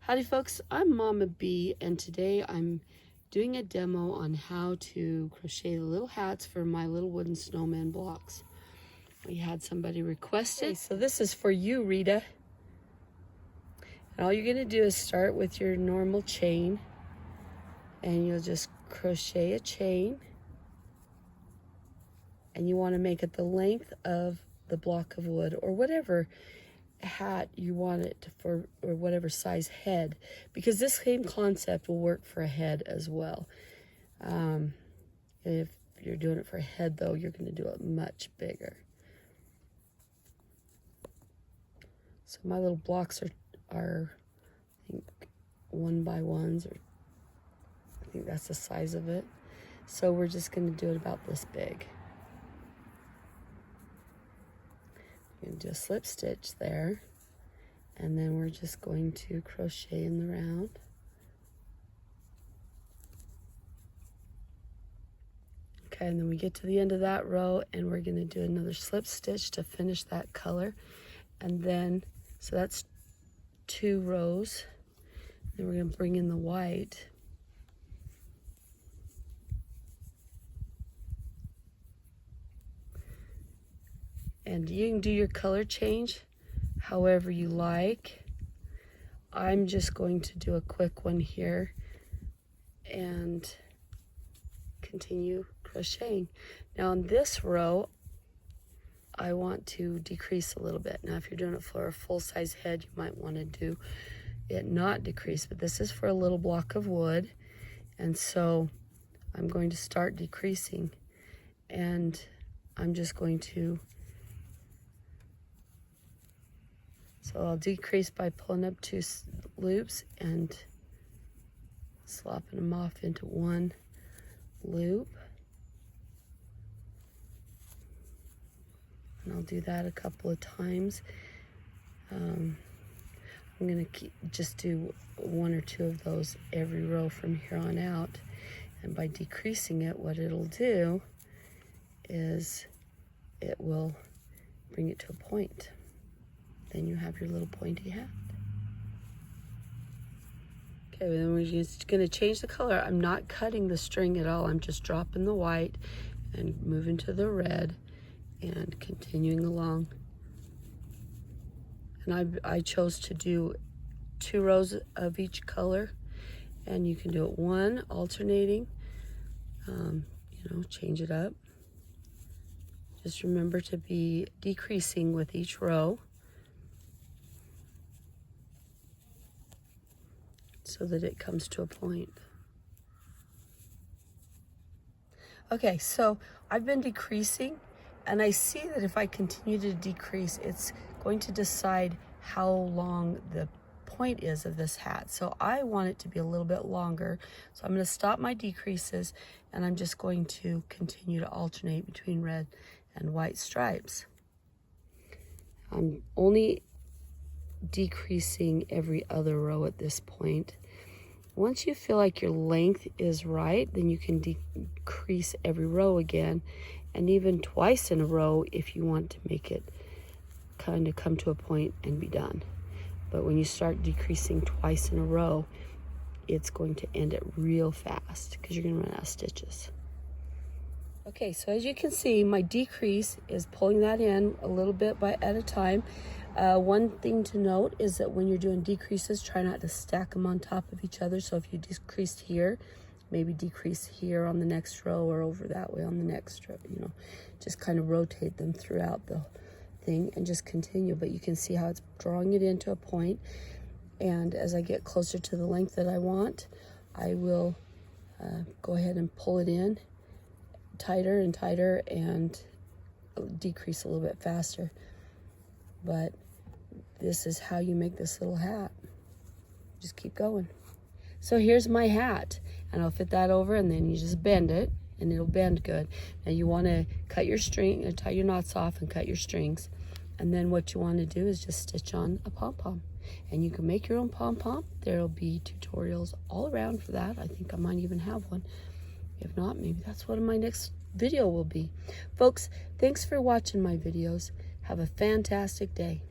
Howdy folks, I'm Mama B, and today I'm doing a demo on how to crochet the little hats for my little wooden snowman blocks. We had somebody request it, so this is for you, Rita. And all you're going to do is start with your normal chain, and you'll just crochet a chain, and you want to make it the length of the block of wood or whatever hat you want it for, or whatever size head, because this same concept will work for a head as well. If you're doing it for a head though, you're going to do it much bigger. So my little blocks are I think 1x1s, or I think that's the size of it. So we're just going to do it about this big. And do a slip stitch there, and then we're just going to crochet in the round. Okay, and then we get to the end of that row, and we're going to do another slip stitch to finish that color. And then, so that's 2 rows. Then we're going to bring in the white. And you can do your color change however you like. I'm just going to do a quick one here and continue crocheting. Now on this row, I want to decrease a little bit. Now if you're doing it for a full-size head, you might want to do it not decrease, but this is for a little block of wood. And so I'm going to start decreasing, and I'm just going to, so I'll decrease by pulling up 2 loops and slopping them off into 1 loop. And I'll do that a couple of times. I'm going to just do 1 or 2 of those every row from here on out. And by decreasing it, what it'll do is it will bring it to a point. Then you have your little pointy hat. Okay, then we're just going to change the color. I'm not cutting the string at all. I'm just dropping the white and moving to the red and continuing along. And I chose to do 2 rows of each color, and you can do it 1 alternating. Change it up. Just remember to be decreasing with each row, so that it comes to a point. Okay, so I've been decreasing, and I see that if I continue to decrease, it's going to decide how long the point is of this hat. So I want it to be a little bit longer. So I'm going to stop my decreases, and I'm just going to continue to alternate between red and white stripes. I'm only decreasing every other row at this point. Once you feel like your length is right, then you can decrease every row again, and even twice in a row if you want to make it kind of come to a point and be done. But when you start decreasing twice in a row, it's going to end it real fast because you're going to run out of stitches. Okay, so as you can see, my decrease is pulling that in a little bit at a time. One thing to note is that when you're doing decreases, try not to stack them on top of each other. So if you decreased here, maybe decrease here on the next row, or over that way on the next row, just kind of rotate them throughout the thing and just continue. But you can see how it's drawing it into a point. And as I get closer to the length that I want, I will go ahead and pull it in tighter and tighter and decrease a little bit faster. But this is how you make this little hat. Just keep going. So here's my hat, and I'll fit that over, and then you just bend it, and it'll bend good. Now you want to cut your string, tie your knots off and cut your strings. And then what you want to do is just stitch on a pom-pom. And you can make your own pom-pom. There'll be tutorials all around for that. I think I might even have one. If not, maybe that's what my next video will be. Folks, thanks for watching my videos. Have a fantastic day.